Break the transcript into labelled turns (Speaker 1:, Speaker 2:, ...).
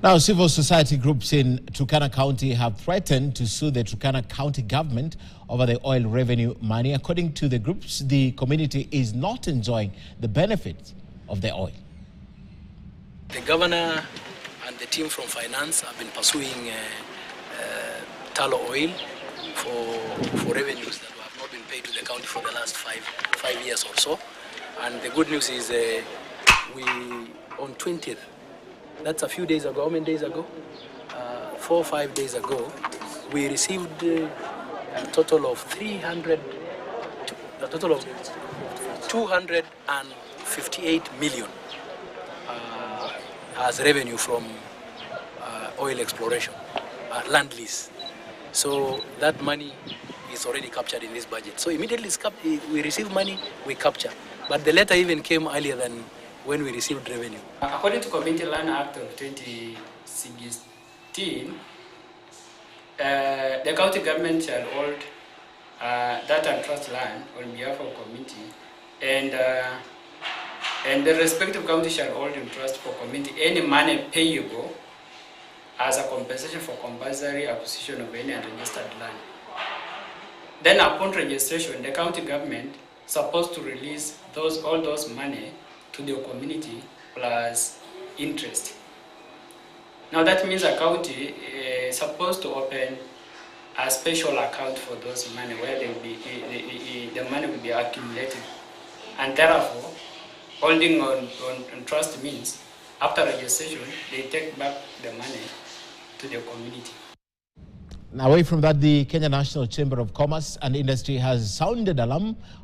Speaker 1: Now, civil society groups in Turkana County have threatened to sue the Turkana County government over the oil revenue money. According to the groups, the community is not enjoying the benefits of the oil.
Speaker 2: The governor and the team from finance have been pursuing tallow oil for revenues that have not been paid to the county for the last five years or so. And the good news is we on 20th, that's a few days ago, how many days ago? 4 or 5 days ago, we received a total of 258 million as revenue from oil exploration, land lease. So that money is already captured in this budget. So immediately we receive money, we capture. But the letter even came earlier than when we received revenue.
Speaker 3: According to Community Land Act of 2016, the county government shall hold that and trust land on behalf of community, and the respective county shall hold in trust for community any money payable as a compensation for compulsory acquisition of any unregistered land. Then upon registration, the county government is supposed to release all those money to the community plus interest. Now that means a county is supposed to open a special account for those money where the money will be accumulated, and therefore holding on trust means after registration they take back the money to the community.
Speaker 1: Away from that, the Kenya National Chamber of Commerce and Industry has sounded alarm